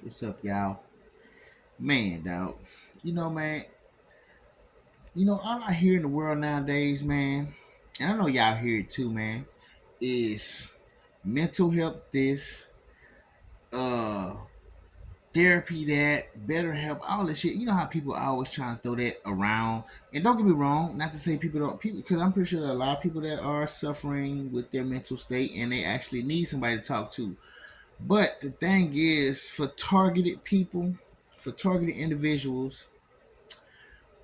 What's up, y'all? Man, dog. Man. All I hear in the world nowadays, man, and I know y'all hear it too, man, is mental health this, uh, therapy that, better help, all this shit. You know how people are always trying to throw that around. And don't get me wrong, not to say people, because I'm pretty sure there are a lot of people that are suffering with their mental state and they actually need somebody to talk to. But the thing is, for targeted people, for targeted individuals,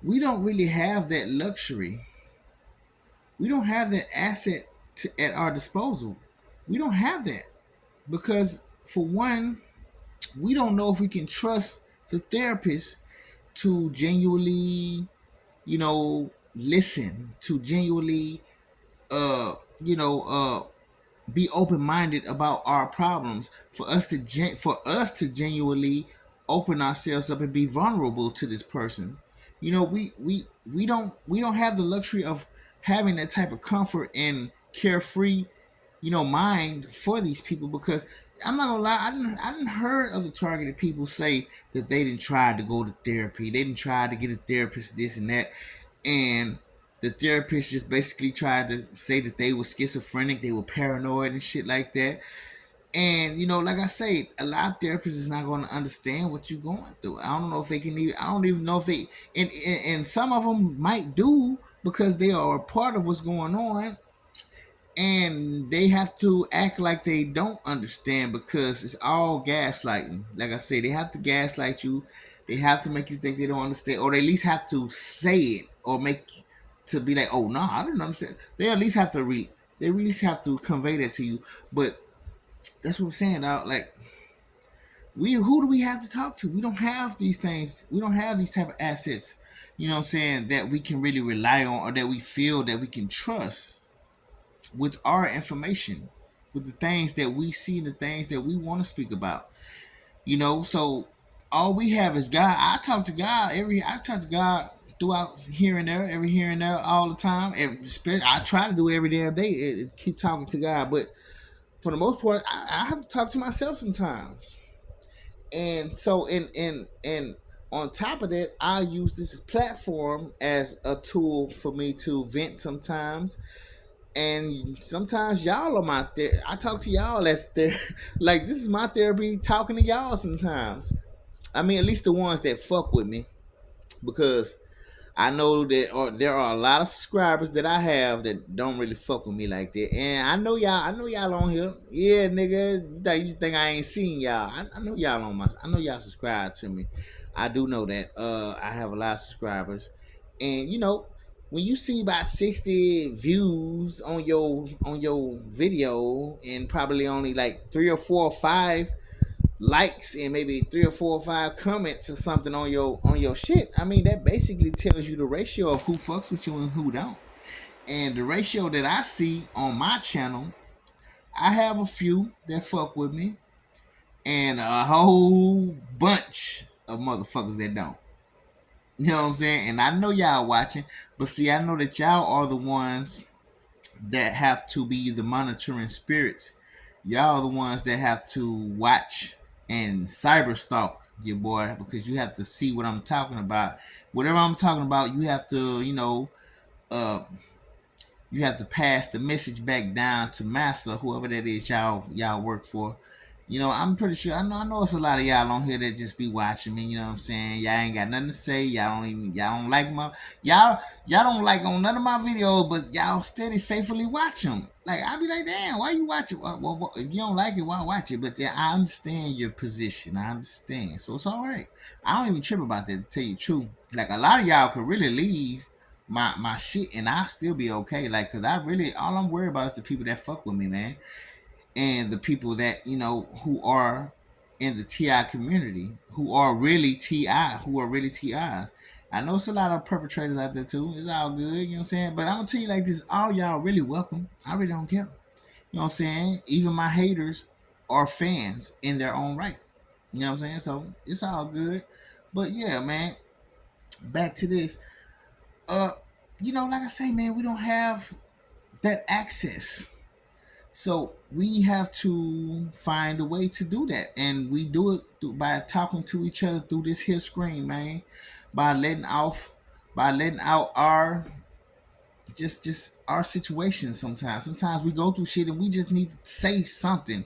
we don't really have that luxury. We don't have that asset at our disposal. We don't have that because, for one, we don't know if we can trust the therapist to genuinely, listen, to genuinely, uh, you know, uh, be open minded about our problems. For us to genuinely open ourselves up and be vulnerable to this person. We don't have the luxury of having that type of comfort and carefree, mind for these people because I'm not gonna lie, I didn't heard other targeted people say that they didn't try to go to therapy, they didn't try to get a therapist, this and that, and the therapist just basically tried to say that they were schizophrenic, they were paranoid and shit like that. And like I say, a lot of therapists is not going to understand what you're going through. I don't know if they can even. I don't even know if they. And some of them might do because they are a part of what's going on, and they have to act like they don't understand because it's all gaslighting. Like I say, they have to gaslight you. They have to make you think they don't understand, or they at least have to say it or make to be like, "Oh no, I didn't understand." They at least have to read. They at least have to convey that to you. But that's what I'm saying. Out like who do we have to talk to? We don't have these things. We don't have these type of assets. You know what I'm saying, that we can really rely on or that we feel that we can trust with our information, with the things that we see and the things that we want to speak about. So all we have is God. I talk to God throughout here and there, every here and there, all the time. I try to do it every damn day. Keep talking to God, but for the most part, I have to talk to myself sometimes. And so, and on top of that, I use this platform as a tool for me to vent sometimes. And sometimes y'all are my I talk to y'all as there. Like, this is my therapy, talking to y'all sometimes. I mean, at least the ones that fuck with me, because I know that there are a lot of subscribers that I have that don't really fuck with me like that. And I know y'all. I know y'all on here. Yeah, nigga. You think I ain't seen y'all? I know y'all on my. I know y'all subscribe to me. I do know that. I have a lot of subscribers, and when you see about 60 views on your video and probably only like 3 or 4 or 5 likes and maybe 3 or 4 or 5 comments or something on your shit. I mean, that basically tells you the ratio of who fucks with you and who don't. And the ratio that I see on my channel, I have a few that fuck with me and a whole bunch of motherfuckers that don't. You know what I'm saying? And I know y'all watching, but see, I know that y'all are the ones that have to be the monitoring spirits. Y'all are the ones that have to watch and cyber stalk your boy, because you have to see what I'm talking about. Whatever I'm talking about, you have to, uh, you have to pass the message back down to master, whoever that is y'all work for. I'm pretty sure I know it's a lot of y'all on here that just be watching me, you know what I'm saying? Y'all ain't got nothing to say. Y'all don't like y'all don't like on none of my videos, but y'all steady faithfully watch them. Like, I be like, damn, why you watch it? Well, if you don't like it, why watch it? But yeah, I understand your position. I understand. So it's all right. I don't even trip about that, to tell you the truth. Like, a lot of y'all could really leave my shit and I'll still be okay. Like, cause I really, all I'm worried about is the people that fuck with me, man, and the people that who are in the TI community, who are really TIs. I know it's a lot of perpetrators out there too. It's all good, you know what I'm saying? But I'm gonna tell you like this: all y'all really welcome. I really don't care. You know what I'm saying? Even my haters are fans in their own right. You know what I'm saying? So it's all good. But yeah, man. Back to this. Uh, like I say, man, we don't have that access So we have to find a way to do that, and we do it by talking to each other through this here screen, man. By letting out our just our situation. Sometimes we go through shit and we just need to say something,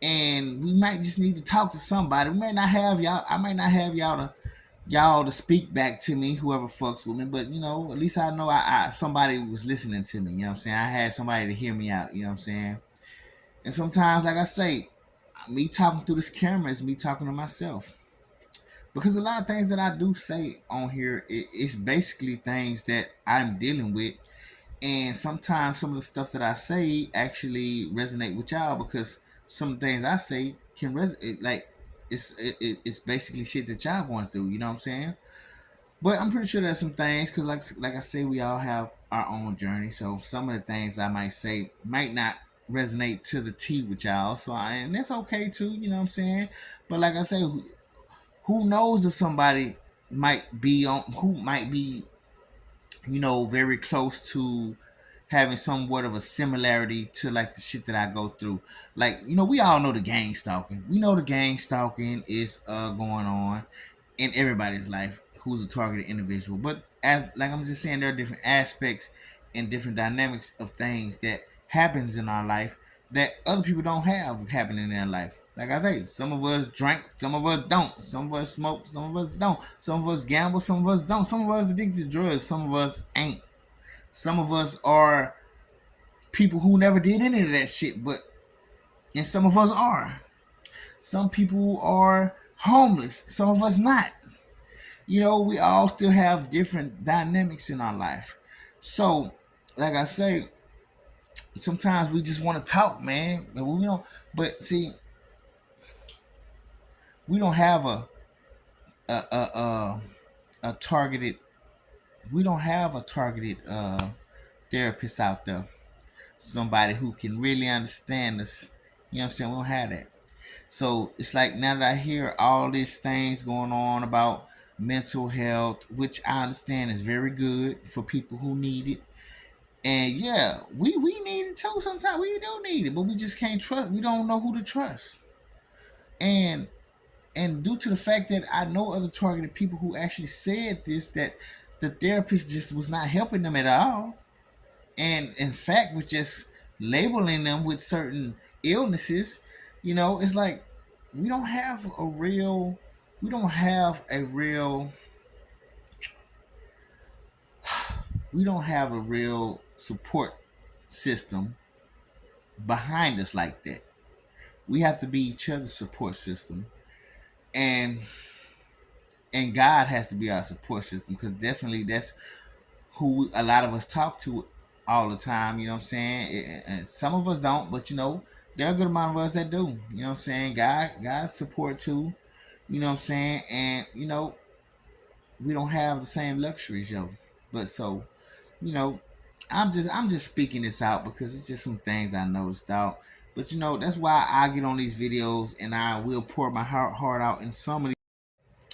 and we might just need to talk to somebody. We may not have y'all. I might not have y'all to speak back to me, whoever fucks with me. But at least I know I somebody was listening to me. You know what I'm saying? I had somebody to hear me out. You know what I'm saying? And sometimes, like I say, me talking through this camera is me talking to myself. Because a lot of things that I do say on here, it's basically things that I'm dealing with. And sometimes some of the stuff that I say actually resonate with y'all, because some of the things I say can resonate. Like, it's basically shit that y'all going through. You know what I'm saying? But I'm pretty sure there's some things, because like I say, we all have our own journey. So some of the things I might say might not resonate to the T with y'all. And that's okay too. You know what I'm saying? But like I say, who knows if somebody who might be very close to having somewhat of a similarity to like the shit that I go through. Like, we all know the gang stalking. We know the gang stalking is going on in everybody's life who's a targeted individual. But as like I'm just saying, there are different aspects and different dynamics of things that happens in our life that other people don't have happen in their life. Like I say, some of us drink, some of us don't. Some of us smoke, some of us don't. Some of us gamble, some of us don't. Some of us addicted to drugs, some of us ain't. Some of us are people who never did any of that shit, and some of us are. Some people are homeless, some of us not. We all still have different dynamics in our life. So, like I say, sometimes we just want to talk, man. But we don't. But see, we don't have a a a, a targeted. We don't have a targeted therapist out there. Somebody who can really understand us. You know what I'm saying? We don't have that. So it's like, now that I hear all these things going on about mental health, which I understand is very good for people who need it. And yeah, we need it too sometimes. We do need it, but we just can't trust. We don't know who to trust. And due to the fact that I know other targeted people who actually said this, that the therapist just was not helping them at all. And in fact was just labeling them with certain illnesses. It's like we don't have a real we don't have a real we don't have a real support system behind us like that. We have to be each other's support system, and God has to be our support system, because definitely that's who a lot of us talk to all the time. You know what I'm saying? And some of us don't, but there are a good amount of us that do. You know what I'm saying? God support too. You know what I'm saying? And we don't have the same luxuries, yo. But so, you know, I'm just speaking this out because it's just some things I noticed out. But that's why I get on these videos and I will pour my heart out in some of these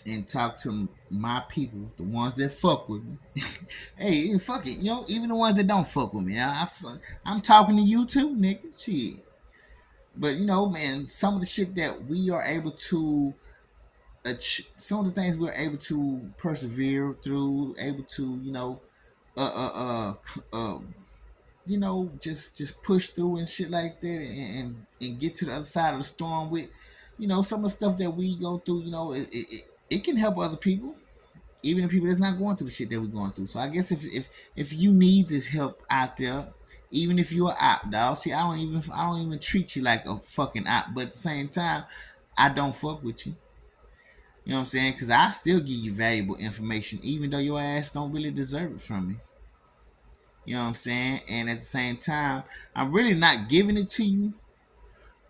and talk to my people, the ones that fuck with me. Hey, fuck it, even the ones that don't fuck with me. I'm talking to you too, nigga. Shit. But man, some of the shit that we are able to, some of the things we're able to persevere through, able to, uh, uh, uh, um, just push through and shit like that, and get to the other side of the storm with, some of the stuff that we go through. It can help other people, even the people that's not going through the shit that we're going through. So I guess if you need this help out there, even if you're op, dog. See, I don't even treat you like a fucking op, but at the same time, I don't fuck with you. You know what I'm saying? Because I still give you valuable information, even though your ass don't really deserve it from me. You know what I'm saying? And at the same time, I'm really not giving it to you,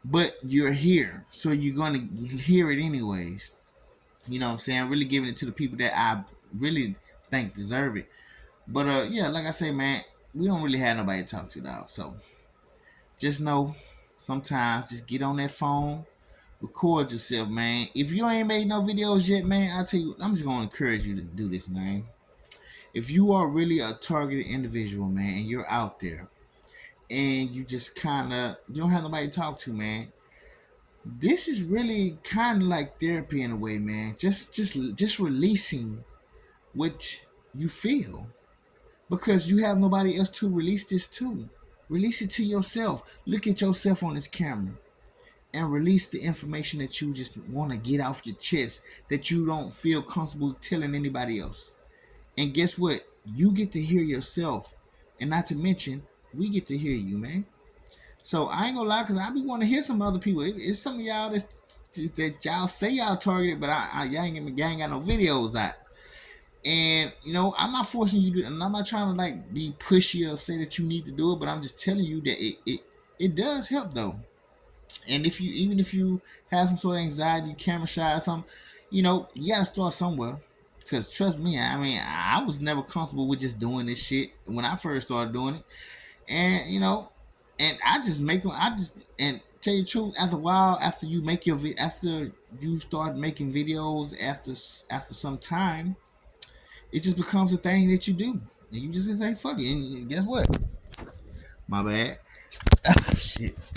but you're here, so you're gonna hear it anyways. You know what I'm saying? I'm really giving it to the people that I really think deserve it. But yeah, like I say, man, we don't really have nobody to talk to, dog. So just know, sometimes just get on that phone, record yourself, man. If you ain't made no videos yet, man, I tell you, I'm just gonna encourage you to do this, man. If you are really a targeted individual, man, and you're out there, and you just kind of, you don't have nobody to talk to, man. This is really kind of like therapy in a way, man. Just releasing what you feel, because you have nobody else to release this to. Release it to yourself. Look at yourself on this camera and release the information that you just want to get off your chest, that you don't feel comfortable telling anybody else. And guess what? You get to hear yourself. And not to mention, we get to hear you, man. So I ain't gonna lie, cause I be want to hear some other people. It's some of y'all that y'all say y'all targeted, but y'all ain't got no videos out. And I'm not forcing you to, and I'm not trying to like be pushy or say that you need to do it, but I'm just telling you that it does help though. And even if you have some sort of anxiety, camera shy or something, you gotta start somewhere. Cause trust me, I mean, I was never comfortable with just doing this shit when I first started doing it. And and I just make them. I just and tell you the truth. After a while, after you make after you start making videos, after some time, it just becomes a thing that you do. And you just say fuck it. And guess what? My bad. Shit.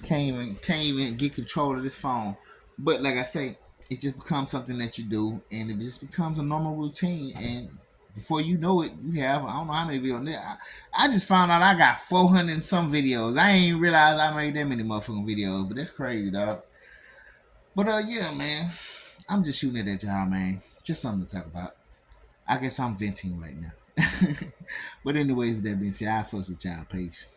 Can't even get control of this phone. But like I say, it just becomes something that you do, and it just becomes a normal routine. And before you know it, you have, I don't know how many videos there. I just found out I got 400 and some videos. I ain't realized I made that many motherfucking videos, but that's crazy, dog. But yeah, man, I'm just shooting it at y'all, man. Just something to talk about. I guess I'm venting right now. But anyways, with that being said, I fucks with y'all. Peace.